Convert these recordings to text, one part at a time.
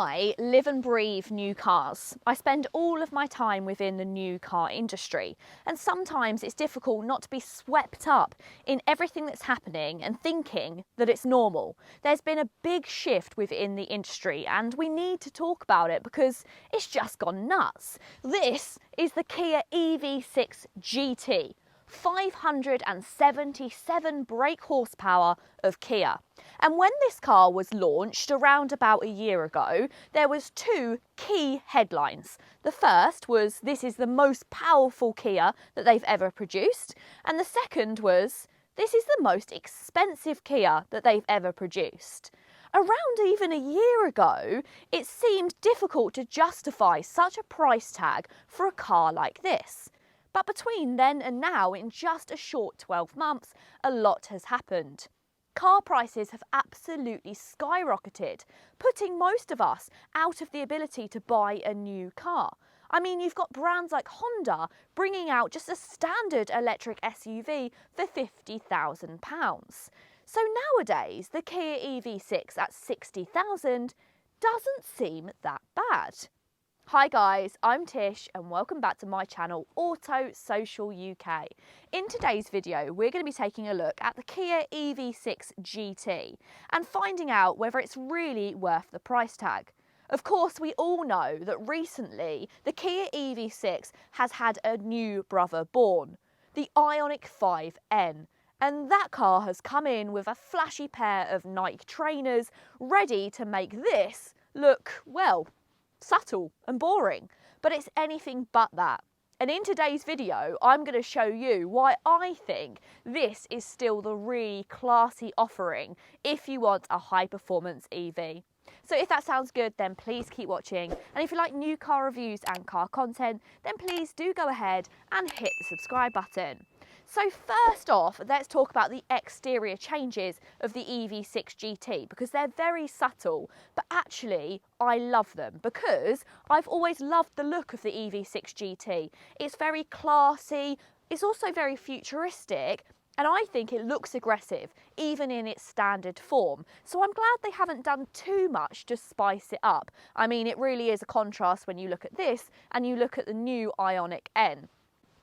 I live and breathe new cars. I spend all of my time within the new car industry, and sometimes it's difficult not to be swept up in everything that's happening and thinking that it's normal. There's been a big shift within the industry and we need to talk about it because it's just gone nuts. This is the Kia EV6 GT. 577 brake horsepower of Kia. And when this car was launched around about a year ago, there was two key headlines. The first was, this is the most powerful Kia that they've ever produced. And the second was, this is the most expensive Kia that they've ever produced. Around even a year ago, it seemed difficult to justify such a price tag for a car like this. But between then and now, in just a short 12 months, a lot has happened. Car prices have absolutely skyrocketed, putting most of us out of the ability to buy a new car. I mean, you've got brands like Honda bringing out just a standard electric SUV for £50,000. So nowadays, the Kia EV6 at £60,000 doesn't seem that bad. Hi guys, I'm Tish and welcome back to my channel Auto Social UK. In today's video we're going to be taking a look at the Kia EV6 GT and finding out whether it's really worth the price tag. Of course, we all know that recently the Kia EV6 has had a new brother born, the Ioniq 5N. And that car has come in with a flashy pair of Nike trainers ready to make this look, well, subtle and boring, but it's anything but that. And in today's video, I'm going to show you why I think this is still the really classy offering if you want a high performance EV. So if that sounds good, then please keep watching. And if you like new car reviews and car content, then please do go ahead and hit the subscribe button. So first off, let's talk about the exterior changes of the EV6 GT because they're very subtle, but actually I love them because I've always loved the look of the EV6 GT. It's very classy, it's also very futuristic, and I think it looks aggressive, even in its standard form. So I'm glad they haven't done too much to spice it up. I mean, it really is a contrast when you look at this and you look at the new Ioniq N.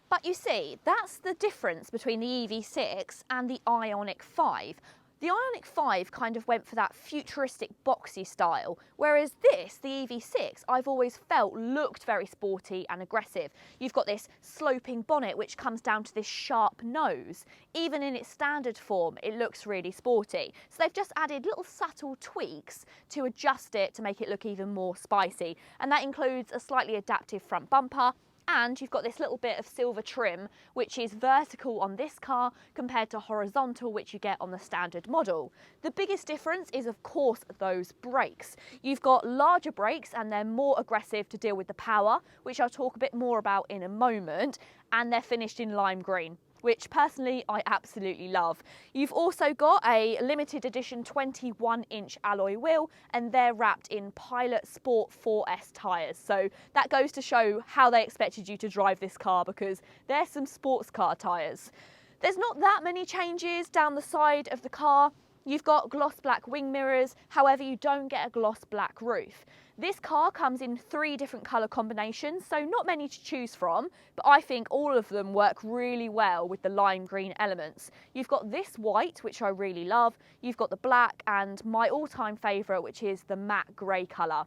But you see, that's the difference between the EV6 and the Ioniq 5. The Ioniq 5 kind of went for that futuristic boxy style, whereas this, the EV6, I've always felt looked very sporty and aggressive. You've got this sloping bonnet which comes down to this sharp nose. Even in its standard form, it looks really sporty. So they've just added little subtle tweaks to adjust it to make it look even more spicy. And that includes a slightly adaptive front bumper, and you've got this little bit of silver trim which is vertical on this car compared to horizontal which you get on the standard model. The biggest difference is of course those brakes. You've got larger brakes and they're more aggressive to deal with the power, which I'll talk a bit more about in a moment, and they're finished in lime green, which personally I absolutely love. You've also got a limited edition 21-inch alloy wheel and they're wrapped in Pilot Sport 4S tyres. So that goes to show how they expected you to drive this car because they're some sports car tyres. There's not that many changes down the side of the car. You've got gloss black wing mirrors, however you don't get a gloss black roof. This car comes in 3 different colour combinations, so not many to choose from, but I think all of them work really well with the lime green elements. You've got this white, which I really love, you've got the black, and my all-time favourite, which is the matte grey colour.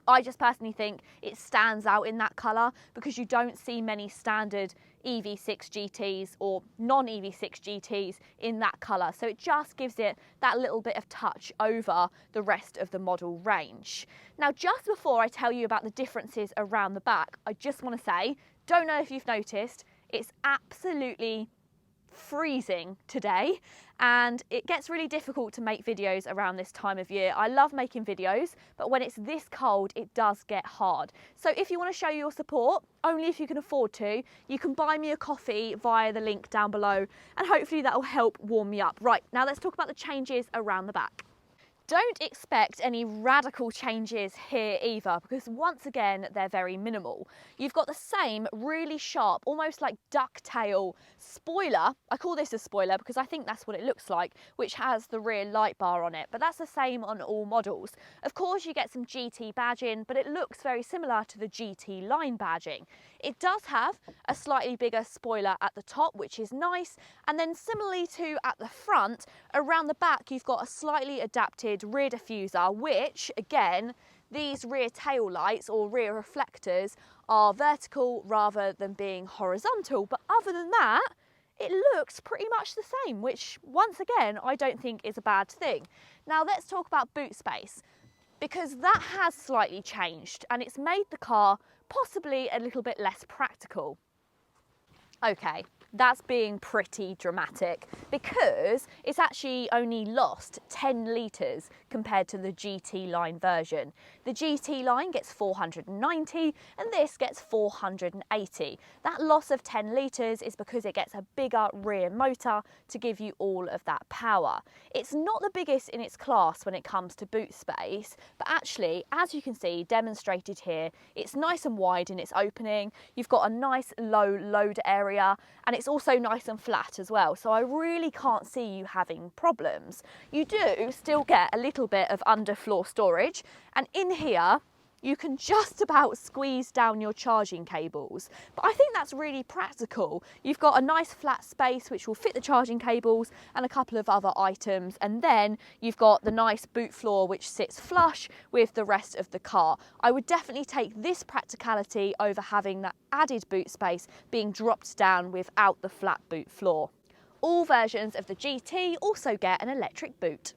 I just personally think it stands out in that colour because you don't see many standard EV6 GTs or non-EV6 GTs in that colour. So it just gives it that little bit of touch over the rest of the model range. Now, just before I tell you about the differences around the back, I just want to say, don't know if you've noticed, it's absolutely freezing today and it gets really difficult to make videos around this time of year. I love making videos, but when it's this cold it does get hard. So if you want to show your support, only if you can afford to, you can buy me a coffee via the link down below and hopefully that will help warm me up. Right, now let's talk about the changes around the back. Don't expect any radical changes here either, because once again they're very minimal. You've got the same really sharp, almost like ducktail spoiler. I call this a spoiler because I think that's what it looks like, which has the rear light bar on it, but that's the same on all models. Of course you get some GT badging, but it looks very similar to the GT line badging. It does have a slightly bigger spoiler at the top, which is nice, and then similarly to at the front, around the back you've got a slightly adapted rear diffuser, which again, these rear tail lights or rear reflectors are vertical rather than being horizontal, but other than that it looks pretty much the same, which once again I don't think is a bad thing. Now let's talk about boot space, because that has slightly changed and it's made the car possibly a little bit less practical. Okay, that's being pretty dramatic because it's actually only lost 10 litres compared to the GT line version. The GT line gets 490 and this gets 480. That loss of 10 litres is because it gets a bigger rear motor to give you all of that power. It's not the biggest in its class when it comes to boot space, but actually, as you can see demonstrated here, it's nice and wide in its opening. You've got a nice low load area and it's also nice and flat as well, so I really can't see you having problems. You do still get a little bit of underfloor storage, and in here you can just about squeeze down your charging cables, but I think that's really practical. You've got a nice flat space which will fit the charging cables and a couple of other items, and then you've got the nice boot floor which sits flush with the rest of the car. I would definitely take this practicality over having that added boot space being dropped down without the flat boot floor. All versions of the GT also get an electric boot.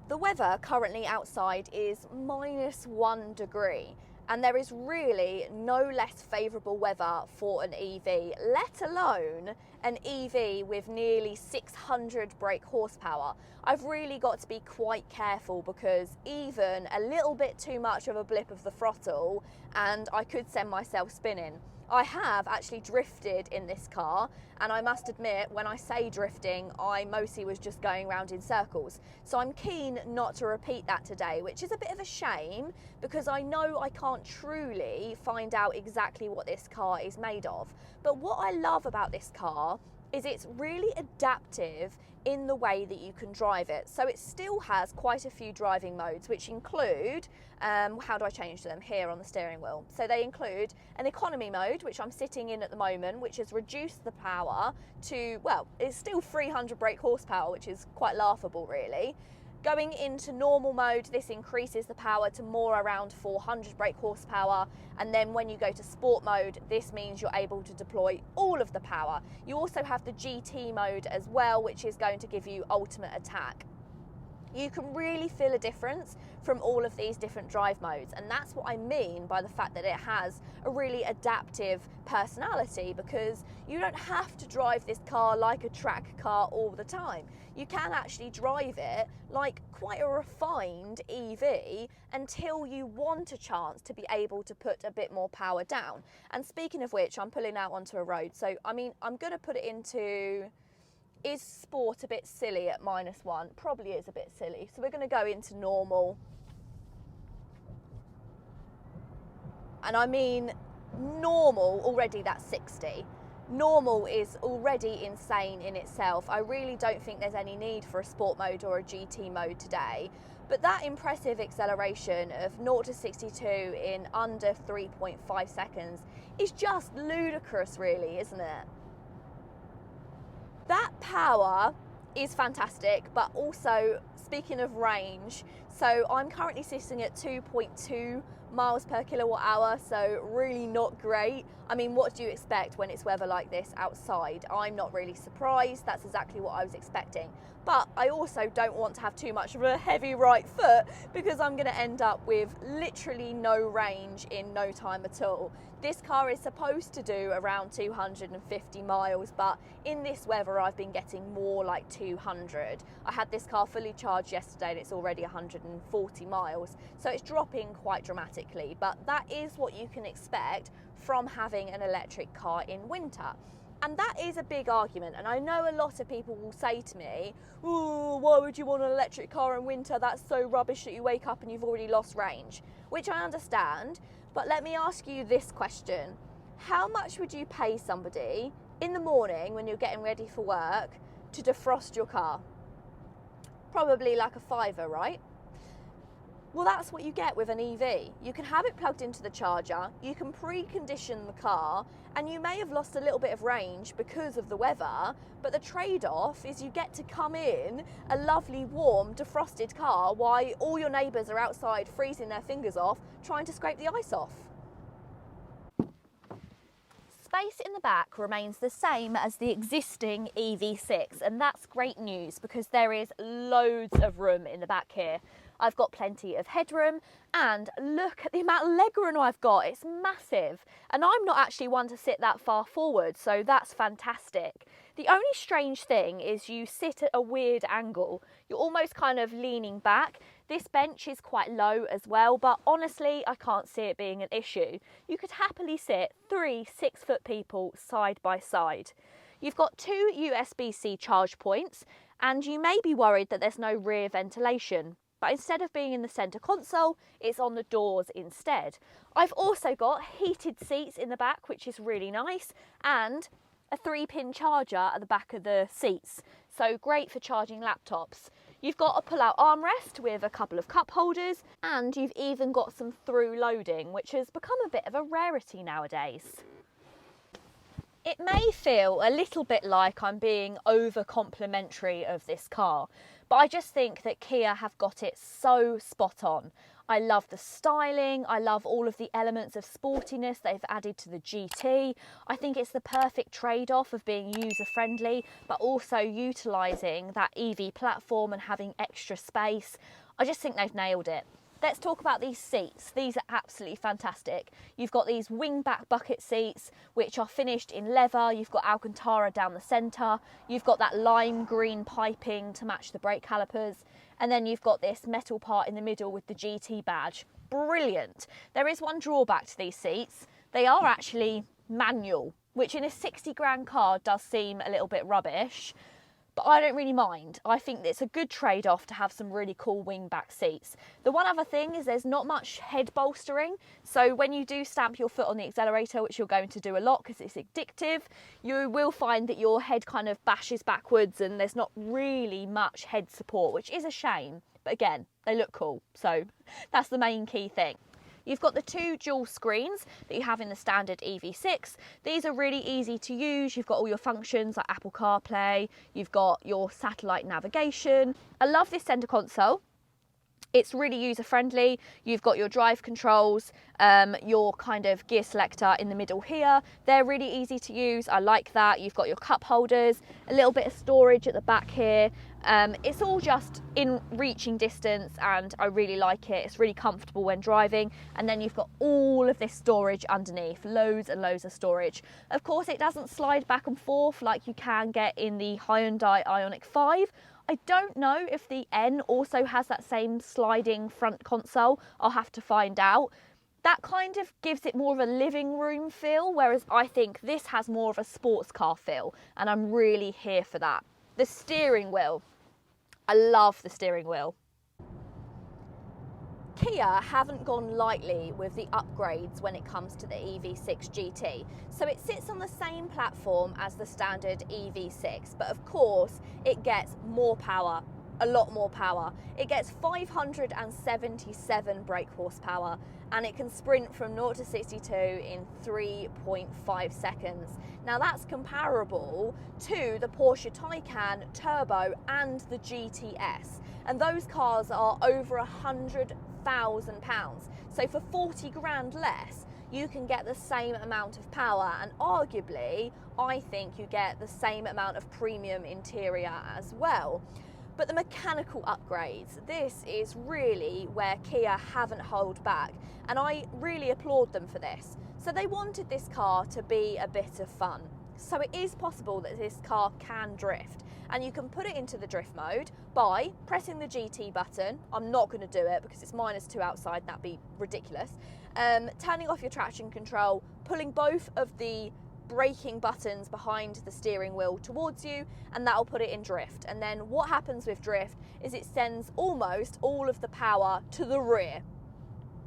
The weather currently outside is -1 degree, and there is really no less favourable weather for an EV, let alone an EV with nearly 600 brake horsepower. I've really got to be quite careful because even a little bit too much of a blip of the throttle and I could send myself spinning. I have actually drifted in this car, and I must admit, when I say drifting, I mostly was just going around in circles. So I'm keen not to repeat that today, which is a bit of a shame because I know I can't truly find out exactly what this car is made of. But what I love about this car is it's really adaptive in the way that you can drive it. So it still has quite a few driving modes, which include, how do I change them? Here on the steering wheel. So they include an economy mode, which I'm sitting in at the moment, which has reduced the power to, well, it's still 300 brake horsepower, which is quite laughable really. Going into normal mode, this increases the power to more around 400 brake horsepower, and then when you go to sport mode, this means you're able to deploy all of the power. You also have the GT mode as well, which is going to give you ultimate attack. You can really feel a difference from all of these different drive modes, and that's what I mean by the fact that it has a really adaptive personality, because you don't have to drive this car like a track car all the time. You can actually drive it like quite a refined EV until you want a chance to be able to put a bit more power down. And speaking of which, I'm pulling out onto a road, so I mean, I'm going to put it into... Is sport a bit silly at -1? Probably is a bit silly. So we're going to go into normal. And I mean, normal, already that's 60. Normal is already insane in itself. I really don't think there's any need for a sport mode or a GT mode today. But that impressive acceleration of 0 to 62 in under 3.5 seconds is just ludicrous really, isn't it? That power is fantastic, but also speaking of range, so I'm currently sitting at 2.2 miles per kilowatt hour, so really not great. I mean, what do you expect when it's weather like this outside? I'm not really surprised. That's exactly what I was expecting. But I also don't want to have too much of a heavy right foot because I'm going to end up with literally no range in no time at all. This car is supposed to do around 250 miles, but in this weather I've been getting more like 200. I had this car fully charged yesterday and it's already 140 miles, so it's dropping quite dramatically, but that is what you can expect from having an electric car in winter. And that is a big argument, and I know a lot of people will say to me, "Ooh, why would you want an electric car in winter? That's so rubbish that you wake up and you've already lost range," which I understand, but let me ask you this question. How much would you pay somebody in the morning when you're getting ready for work to defrost your car? Probably like a £5, right? Well, that's what you get with an EV. You can have it plugged into the charger, you can precondition the car, and you may have lost a little bit of range because of the weather, but the trade-off is you get to come in a lovely, warm, defrosted car while all your neighbours are outside freezing their fingers off, trying to scrape the ice off. Space in the back remains the same as the existing EV6, and that's great news because there is loads of room in the back here. I've got plenty of headroom, and look at the amount of legroom I've got. It's massive, and I'm not actually one to sit that far forward, so that's fantastic. The only strange thing is you sit at a weird angle. You're almost kind of leaning back. This bench is quite low as well, but honestly, I can't see it being an issue. You could happily sit 3 6-foot people side by side. You've got 2 USB-C charge points, and you may be worried that there's no rear ventilation. But instead of being in the centre console, it's on the doors instead. I've also got heated seats in the back, which is really nice, and a 3-pin charger at the back of the seats. So great for charging laptops. You've got a pull-out armrest with a couple of cup holders, and you've even got some through loading, which has become a bit of a rarity nowadays. It may feel a little bit like I'm being over complimentary of this car, but I just think that Kia have got it so spot on. I love the styling, I love all of the elements of sportiness they've added to the GT. I think it's the perfect trade-off of being user-friendly, but also utilising that EV platform and having extra space. I just think they've nailed it. Let's talk about these seats. These are absolutely fantastic. You've got these wing-back bucket seats, which are finished in leather. You've got Alcantara down the centre. You've got that lime green piping to match the brake calipers. And then you've got this metal part in the middle with the GT badge. Brilliant. There is one drawback to these seats. They are actually manual, which in a 60 grand car does seem a little bit rubbish. But I don't really mind. I think it's a good trade-off to have some really cool wing-back seats. The one other thing is there's not much head bolstering, so when you do stamp your foot on the accelerator, which you're going to do a lot because it's addictive, you will find that your head kind of bashes backwards and there's not really much head support, which is a shame. But again, they look cool, so that's the main key thing. You've got the 2 dual screens that you have in the standard EV6. These are really easy to use. You've got all your functions like Apple CarPlay, you've got your satellite navigation. I love this centre console. It's really user friendly. You've got your drive controls, your kind of gear selector in the middle here. They're really easy to use. I like that. You've got your cup holders, a little bit of storage at the back here. It's all just in reaching distance and I really like it. It's really comfortable when driving. And then you've got all of this storage underneath, loads and loads of storage. Of course, it doesn't slide back and forth like you can get in the Hyundai Ioniq 5. I don't know if the N also has that same sliding front console. I'll have to find out. That kind of gives it more of a living room feel, whereas I think this has more of a sports car feel, and I'm really here for that. The steering wheel. I love the steering wheel. Kia haven't gone lightly with the upgrades when it comes to the EV6 GT. So it sits on the same platform as the standard EV6, but of course it gets more power, a lot more power. It gets 577 brake horsepower and it can sprint from 0 to 62 in 3.5 seconds. Now that's comparable to the Porsche Taycan Turbo and the GTS, and those cars are over £100,000. So for 40 grand less, you can get the same amount of power, and arguably, I think you get the same amount of premium interior as well. But the mechanical upgrades, this is really where Kia haven't held back, and I really applaud them for this. So they wanted this car to be a bit of fun. So it is possible that this car can drift, and you can put it into the drift mode by pressing the GT button. I'm not going to do it because it's -2 outside, that'd be ridiculous. Turning off your traction control, pulling both of the braking buttons behind the steering wheel towards you, and that'll put it in drift. And then what happens with drift is it sends almost all of the power to the rear,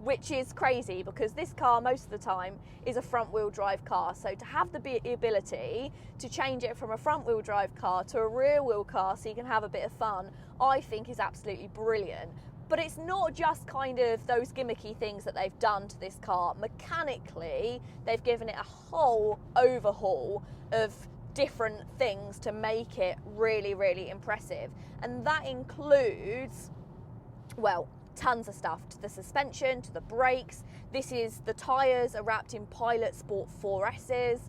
which is crazy because this car most of the time is a front wheel drive car. So to have the ability to change it from a front wheel drive car to a rear wheel car so you can have a bit of fun, I think is absolutely brilliant. But it's not just kind of those gimmicky things that they've done to this car. Mechanically, they've given it a whole overhaul of different things to make it really, really impressive. And that includes, well, tons of stuff, to the suspension, to the brakes. The tyres are wrapped in Pilot Sport 4Ss.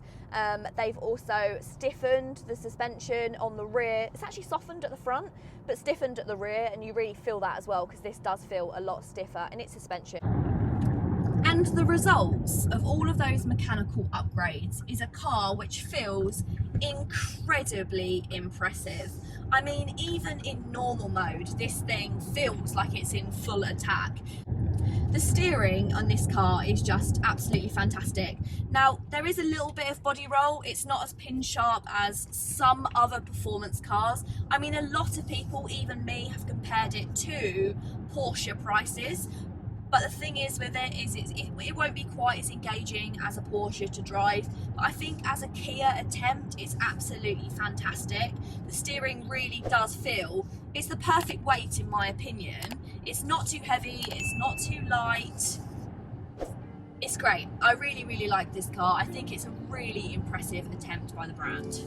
They've also stiffened the suspension on the rear. It's actually softened at the front, but stiffened at the rear, and you really feel that as well because this does feel a lot stiffer in its suspension. And the results of all of those mechanical upgrades is a car which feels incredibly impressive. I mean, even in normal mode, this thing feels like it's in full attack. The steering on this car is just absolutely fantastic. Now, there is a little bit of body roll. It's not as pin sharp as some other performance cars. I mean, a lot of people, even me, have compared it to Porsche prices. But the thing is with it is it won't be quite as engaging as a Porsche to drive. But I think as a Kia attempt, it's absolutely fantastic. The steering really does feel, it's the perfect weight in my opinion. It's not too heavy, it's not too light. It's great. I really, really like this car. I think it's a really impressive attempt by the brand.